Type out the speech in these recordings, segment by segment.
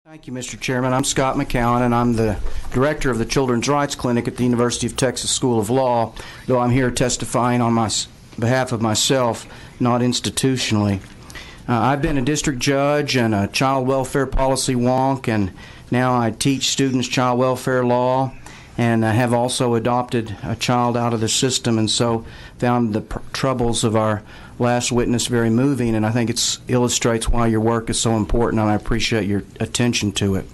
Thank you, Mr. Chairman. I'm Scott McCown, and I'm the director of the Children's Rights Clinic at the University of Texas School of Law, though I'm here testifying on behalf of myself, not institutionally. I've been a district judge and a child welfare policy wonk, and now I teach students child welfare law, and I have also adopted a child out of the system, and so found the troubles of our last witness very moving, and I think it illustrates why your work is so important, and I appreciate your attention to it.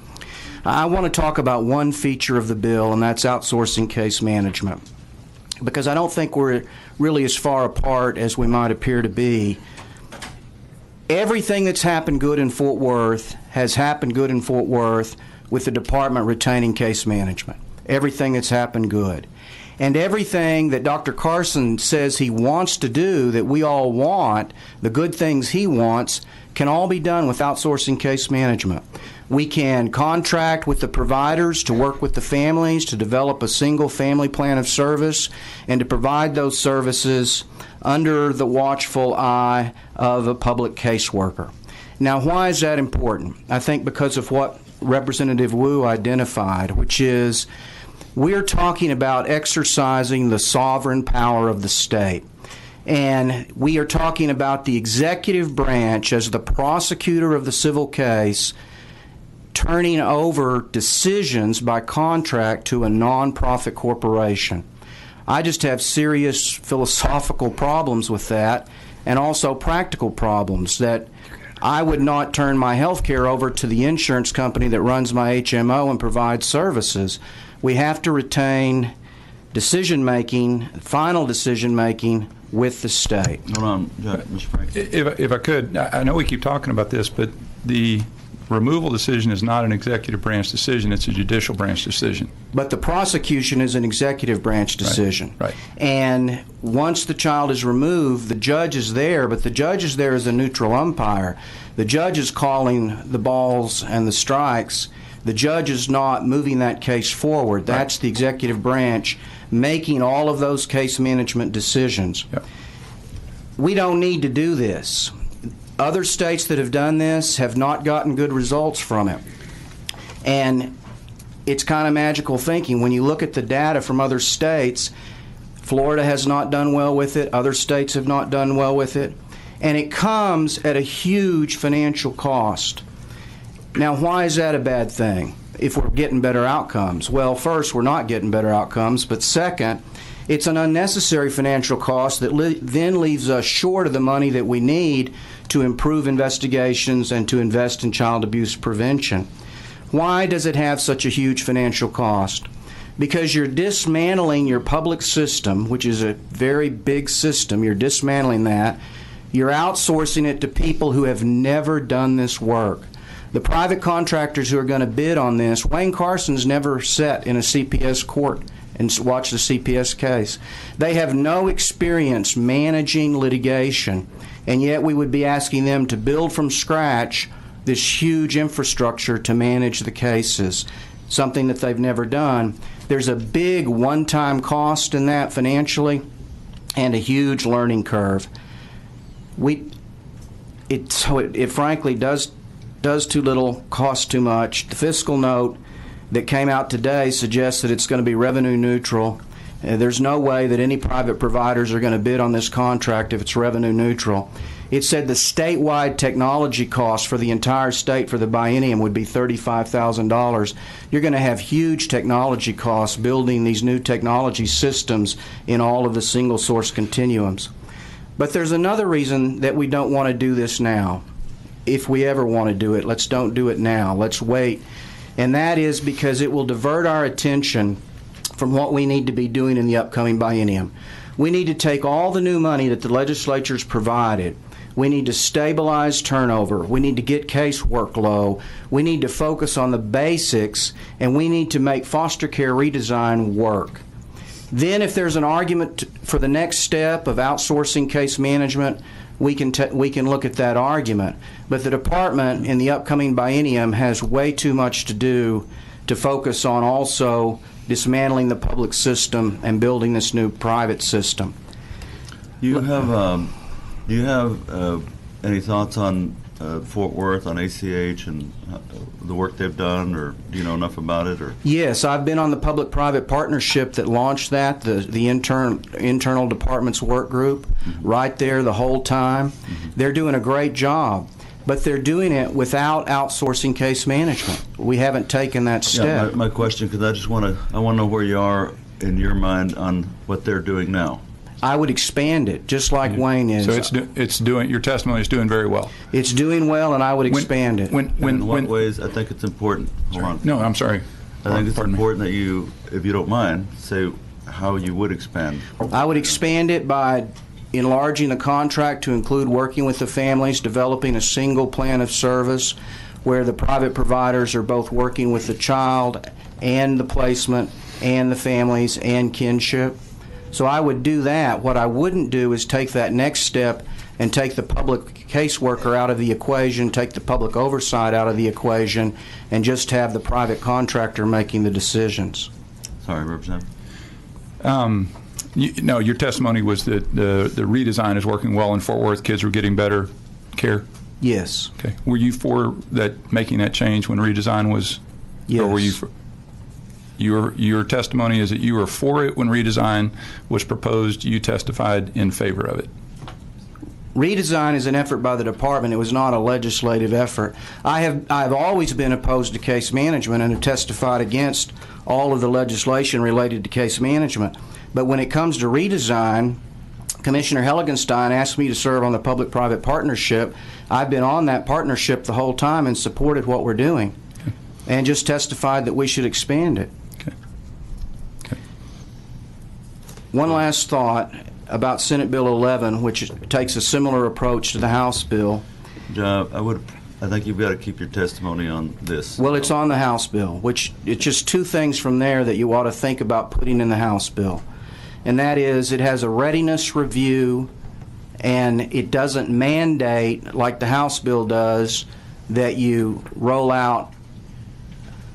I want to talk about one feature of the bill, and that's outsourcing case management, because I don't think we're really as far apart as we might appear to be. Everything that's happened good in Fort Worth has happened good in Fort Worth with the department retaining case management. Everything that's happened good. And everything that Dr. Carson says he wants to do, that we all want, the good things he wants, can all be done with outsourcing case management. We can contract with the providers to work with the families to develop a single family plan of service and to provide those services under the watchful eye of a public caseworker. Now, why is that important? I think because of what Representative Wu identified, which is we're talking about exercising the sovereign power of the state. And we are talking about the executive branch as the prosecutor of the civil case turning over decisions by contract to a nonprofit corporation. I just have serious philosophical problems with that, and also practical problems that I would not turn my health care over to the insurance company that runs my HMO and provides services. We have to retain decision-making, final decision-making with the state. Hold on, Mr. Frank. If I could, I know we keep talking about this, but the removal decision is not an executive branch decision, it's a judicial branch decision. But the prosecution is an executive branch decision. Right. And once the child is removed, the judge is there, but the judge is there as a neutral umpire. The judge is calling the balls and the strikes. The judge is not moving that case forward. That's the executive branch making all of those case management decisions. Yep. We don't need to do this. Other states that have done this have not gotten good results from it. And it's kind of magical thinking. When you look at the data from other states, Florida has not done well with it. Other states have not done well with it. And it comes at a huge financial cost. Now, why is that a bad thing if we're getting better outcomes? Well, first, we're not getting better outcomes, but second, it's an unnecessary financial cost that then leaves us short of the money that we need to improve investigations and to invest in child abuse prevention. Why does it have such a huge financial cost? Because you're dismantling your public system, which is a very big system. You're dismantling that. You're outsourcing it to people who have never done this work. The private contractors who are going to bid on this, Wayne Carson's never sat in a CPS court and watched a CPS case. They have no experience managing litigation, and yet we would be asking them to build from scratch this huge infrastructure to manage the cases, something that they've never done. There's a big one-time cost in that financially and a huge learning curve. It frankly does too little, costs too much. The fiscal note that came out today suggests that it's going to be revenue neutral. There's no way that any private providers are going to bid on this contract if it's revenue neutral. It said the statewide technology cost for the entire state for the biennium would be $35,000. You're going to have huge technology costs building these new technology systems in all of the single source continuums. But there's another reason that we don't want to do this now. If we ever want to do it, let's don't do it now. Let's wait. And that is because it will divert our attention from what we need to be doing in the upcoming biennium. We need to take all the new money that the legislature's provided. We need to stabilize turnover. We need to get casework low. We need to focus on the basics, and we need to make foster care redesign work. Then if there's an argument for the next step of outsourcing case management, we can look at that argument. But the department in the upcoming biennium has way too much to do to focus on also dismantling the public system and building this new private system. Do you have any thoughts on Fort Worth on ACH and the work they've done, or do you know enough about it? Or Yes, I've been on the public-private partnership that launched that, the internal departments work group, right there the whole time. They're doing a great job, but they're doing it without outsourcing case management. We haven't taken that step. Yeah, my question, because I want to know where you are in your mind on what they're doing now. I would expand it, just like Wayne is. So it's doing, your testimony is doing very well. It's doing well, and I would expand it. In what ways? I think it's important. Hold on. No, I'm sorry. I think it's important that you, if you don't mind, say how you would expand. I would expand it by enlarging the contract to include working with the families, developing a single plan of service where the private providers are both working with the child and the placement and the families and kinship. So I would do that. What I wouldn't do is take that next step and take the public caseworker out of the equation, take the public oversight out of the equation, and just have the private contractor making the decisions. Sorry, Representative. No, your testimony was that the redesign is working well in Fort Worth. Kids are getting better care. Yes. Okay. Were you for that, making that change when redesign was? Yes. Or were you for? Your testimony is that you were for it when redesign was proposed. You testified in favor of it. Redesign is an effort by the department. It was not a legislative effort. I've always been opposed to case management and have testified against all of the legislation related to case management. But when it comes to redesign, Commissioner Helgenstein asked me to serve on the public-private partnership. I've been on that partnership the whole time and supported what we're doing, and just testified that we should expand it. One last thought about Senate Bill 11, which takes a similar approach to the House bill. John, I think you've got to keep your testimony on this. Well, it's on the House bill, which it's just two things from there that you ought to think about putting in the House bill. And that is, it has a readiness review, and it doesn't mandate, like the House bill does, that you roll out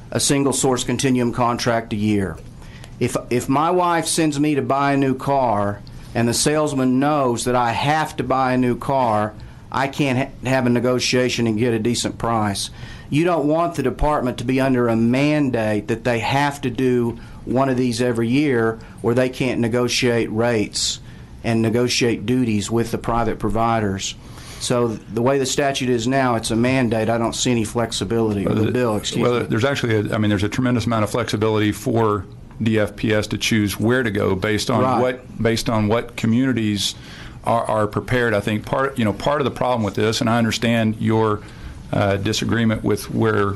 a single source continuum contract a year. If my wife sends me to buy a new car and the salesman knows that I have to buy a new car, I can't have a negotiation and get a decent price. You don't want the department to be under a mandate that they have to do one of these every year, where they can't negotiate rates and negotiate duties with the private providers. So the way the statute is now, it's a mandate. I don't see any flexibility with the bill. There's actually there's a tremendous amount of flexibility for DFPS to choose where to go based on what communities are prepared. I think part of the problem with this, and I understand your disagreement with where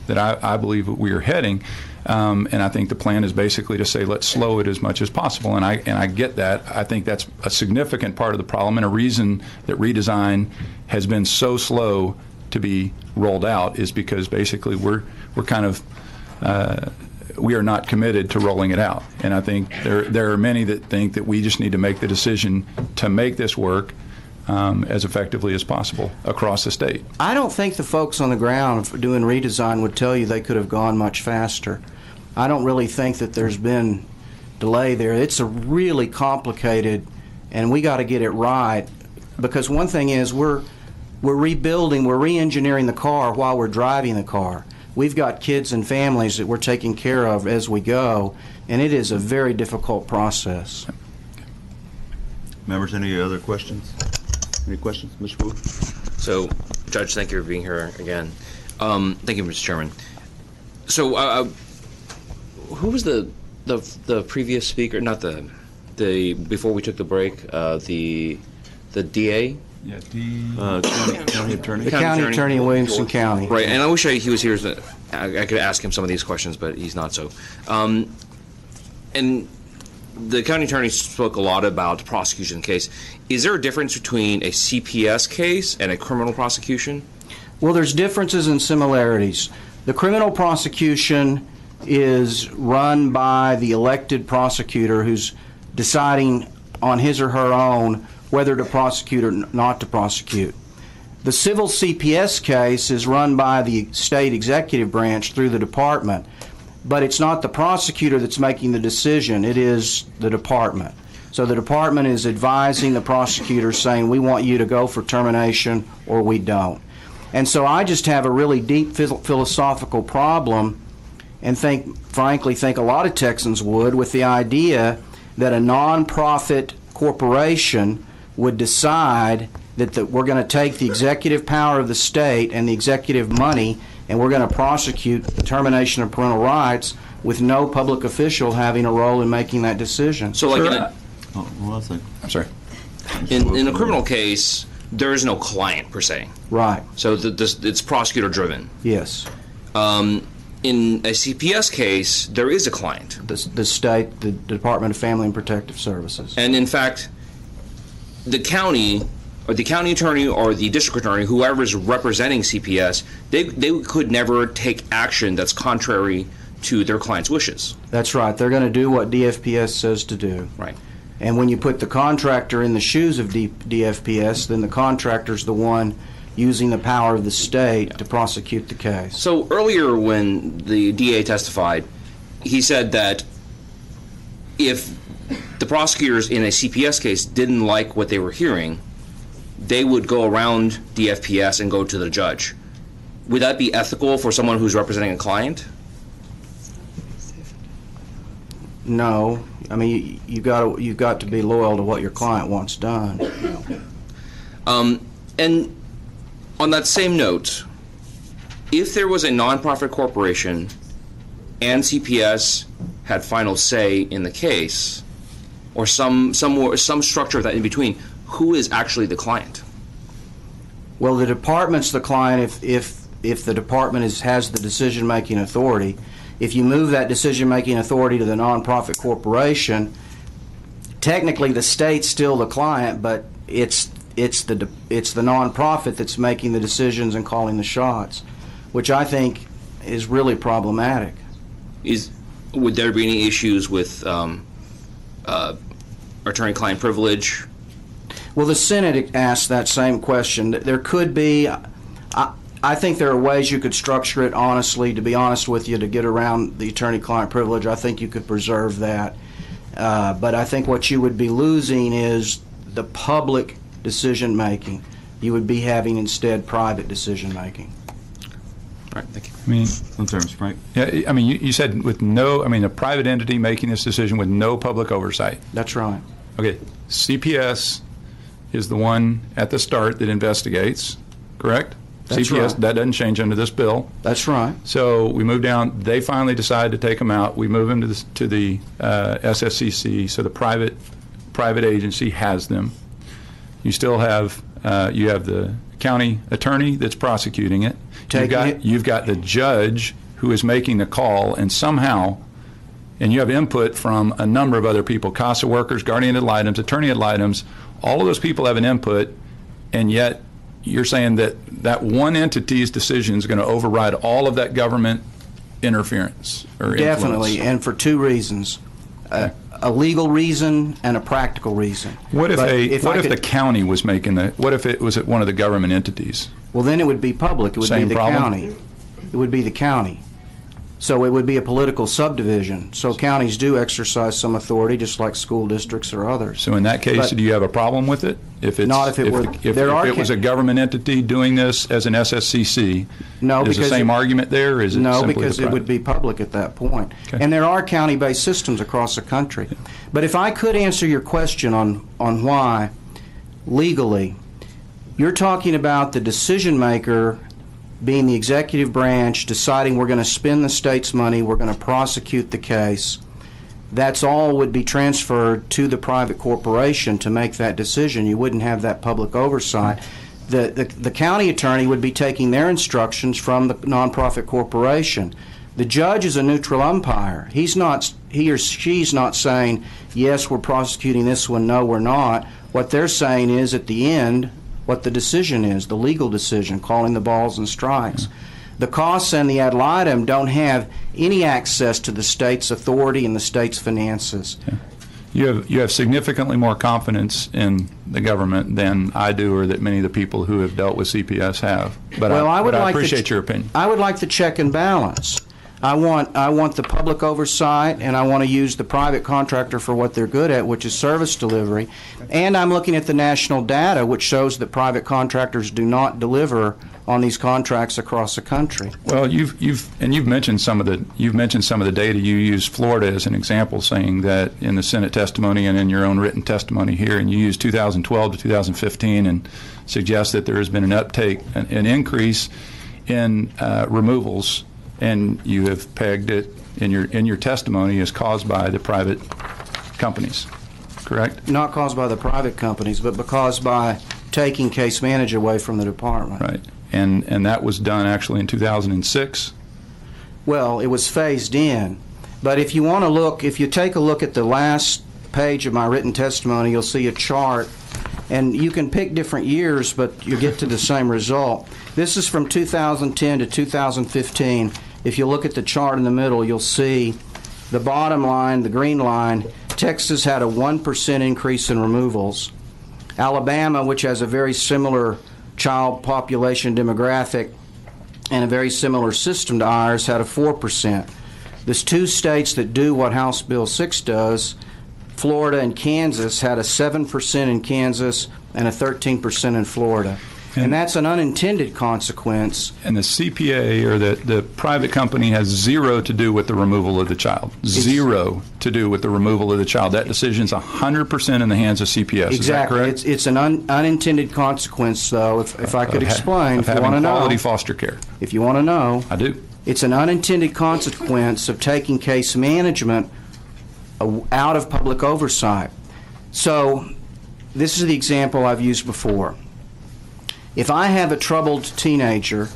that I believe we are heading, and I think the plan is basically to say let's slow it as much as possible, and I get that. I think that's a significant part of the problem, and a reason that redesign has been so slow to be rolled out is because basically we're kind of we are not committed to rolling it out. And I think there are many that think that we just need to make the decision to make this work as effectively as possible across the state. I don't think the folks on the ground doing redesign would tell you they could have gone much faster. I don't really think that there's been delay there. It's a really complicated, and we got to get it right, because one thing is we're rebuilding, we're re-engineering the car while we're driving the car. We've got kids and families that we're taking care of as we go, and it is a very difficult process. Members, any other questions? Any questions, Mr. Wu? So, Judge, thank you for being here again. Thank you, Mr. Chairman. So, who was the previous speaker? Not the before we took the break. The DA. Yeah, County attorney. The county attorney in Williamson County. Right, and I wish he was here. I could ask him some of these questions, but he's not so. And the county attorney spoke a lot about the prosecution case. Is there a difference between a CPS case and a criminal prosecution? Well, there's differences and similarities. The criminal prosecution is run by the elected prosecutor who's deciding on his or her own whether to prosecute or not to prosecute. The civil CPS case is run by the state executive branch through the department, but it's not the prosecutor that's making the decision, it is the department. So the department is advising the prosecutor saying, we want you to go for termination or we don't. And so I just have a really deep philosophical problem, and frankly think a lot of Texans would, with the idea that a nonprofit corporation would decide that we're going to take the executive power of the state and the executive money, and we're going to prosecute the termination of parental rights with no public official having a role in making that decision. So, like, I'm sorry. in a criminal case, there is no client per se. Right. So it's prosecutor driven. Yes. In a CPS case, there is a client. The state, the Department of Family and Protective Services. And in fact, the county, or the county attorney, or the district attorney, whoever is representing CPS, they could never take action that's contrary to their client's wishes. That's right. They're going to do what DFPS says to do. Right. And when you put the contractor in the shoes of DFPS, then the contractor's the one using the power of the state to prosecute the case. So earlier when the DA testified, he said that if the prosecutors in a CPS case didn't like what they were hearing, they would go around DFPS and go to the judge. Would that be ethical for someone who's representing a client? No. I mean, you've got to be loyal to what your client wants done. And on that same note, if there was a nonprofit corporation and CPS had final say in the case, or some structure of that in between, who is actually the client? Well, the department's the client if the department has the decision-making authority. If you move that decision-making authority to the nonprofit corporation, technically the state's still the client, but it's the nonprofit that's making the decisions and calling the shots, which I think is really problematic. Would there be any issues with attorney-client privilege? Well, the Senate asked that same question. There could be. I think there are ways you could structure it honestly, to be honest with you, to get around the attorney-client privilege. I think you could preserve that. But I think what you would be losing is the public decision-making. You would be having instead private decision-making. All right, thank you. I mean, I'm sorry, Mr. Frank. yeah, I mean, you said with no, I mean, a private entity making this decision with no public oversight. That's right. Okay, CPS is the one at the start that investigates, correct? That's CPS, right. that doesn't change under this bill. That's right. So we move down. They finally decide to take them out. We move them to the SSCC. So the private agency has them. You still have you have the county attorney that's prosecuting it. You've got the judge who is making the call, and somehow, and you have input from a number of other people: CASA workers, guardian ad litems, attorney ad litems. All of those people have an input, and yet you're saying that one entity's decision is going to override all of that government interference or influence. Definitely, and for two reasons. A legal reason and a practical reason. What if the county was making what if it was at one of the government entities? Well, then it would be public. It would Same be the problem? county. It would be the county. So it would be a political subdivision. So counties do exercise some authority, just like school districts or others. So in that case, do you have a problem with it? If it's, Not if it were. If it was a government entity doing this as an SSCC, no, is the same argument there? Or is it no, simply because it would be public at that point. Okay. And there are county-based systems across the country. But if I could answer your question on why, legally, you're talking about the decision maker being the executive branch, deciding we're going to spend the state's money, we're going to prosecute the case. That's all would be transferred to the private corporation to make that decision. You wouldn't have that public oversight. The county attorney would be taking their instructions from the nonprofit corporation. The judge is a neutral umpire. He or she's not saying, yes, we're prosecuting this one, no, we're not. What they're saying is, at the end, what the decision is, the legal decision, calling the balls and strikes. The costs and the ad litem don't have any access to the state's authority and the state's finances. You have significantly more confidence in the government than I do, or that many of the people who have dealt with CPS have. But I appreciate your opinion. I would like the check and balance. I want the public oversight, and I want to use the private contractor for what they're good at, which is service delivery. And I'm looking at the national data, which shows that private contractors do not deliver on these contracts across the country. Well, you've mentioned some of the data. You used Florida as an example, saying that in the Senate testimony and in your own written testimony here, and you used 2012 to 2015 and suggest that there has been an uptake, an increase in removals, and you have pegged it in your testimony as caused by the private companies, correct? Not caused by the private companies, but because by taking case manager away from the department. Right. And that was done actually in 2006? Well, it was phased in. But if you want to look, if you take a look at the last page of my written testimony, you'll see a chart. And you can pick different years, but you get to the same result. This is from 2010 to 2015. If you look at the chart in the middle, you'll see the bottom line, the green line. Texas had a 1% increase in removals. Alabama, which has a very similar child population demographic and a very similar system to ours, had a 4%. There's two states that do what House Bill 6 does. Florida and Kansas had a 7% in Kansas and a 13% in Florida. And that's an unintended consequence. And the CPA, or the private company, has zero to do with the removal of the child. Zero to do with the removal of the child. That decision is 100% in the hands of CPS. Exactly. Is that correct? It's an unintended consequence, though, if I could explain, if you want to know. Quality foster care. If you want to know. I do. It's an unintended consequence of taking case management out of public oversight. So this is the example I've used before. If I have a troubled teenager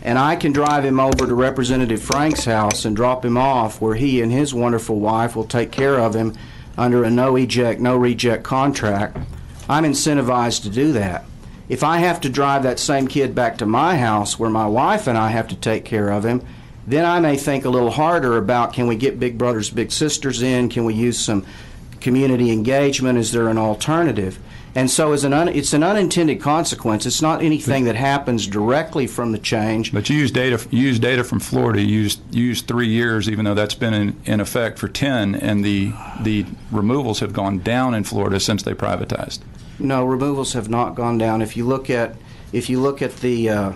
and I can drive him over to Representative Frank's house and drop him off where he and his wonderful wife will take care of him under a no eject, no reject contract, I'm incentivized to do that. If I have to drive that same kid back to my house where my wife and I have to take care of him, then I may think a little harder about, can we get big brothers, big sisters in? Can we use some community engagement? Is there an alternative? And so it's an unintended consequence. It's not anything that happens directly from the change. But you use data from Florida. You used 3 years, even though that's been in effect for 10, and the removals have gone down in Florida since they privatized. No, removals have not gone down. If you look at the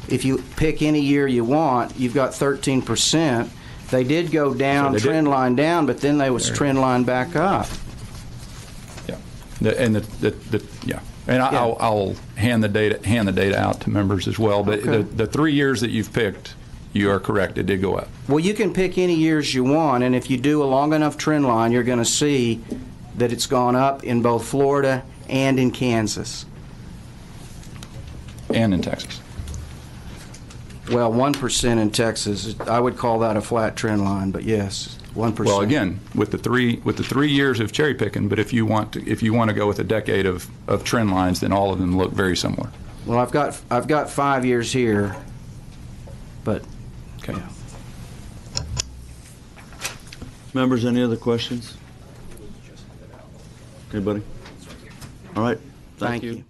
if you pick any year you want, you've got 13%. They did go down, So trend line down, but then they was trend line back up. Yeah, and I'll hand the data out to members as well. But Okay. the 3 years that you've picked, you are correct. It did go up. Well, you can pick any years you want, and if you do a long enough trend line, you're going to see that it's gone up in both Florida and in Kansas. And in Texas. Well, 1% in Texas. I would call that a flat trend line, but yes, 1%. Well, again, with the 3 years of cherry picking, but if you want to go with a decade of trend lines, then all of them look very similar. Well, I've got 5 years here, but Okay. yeah. Members, any other questions? Anybody? All right. Thank you.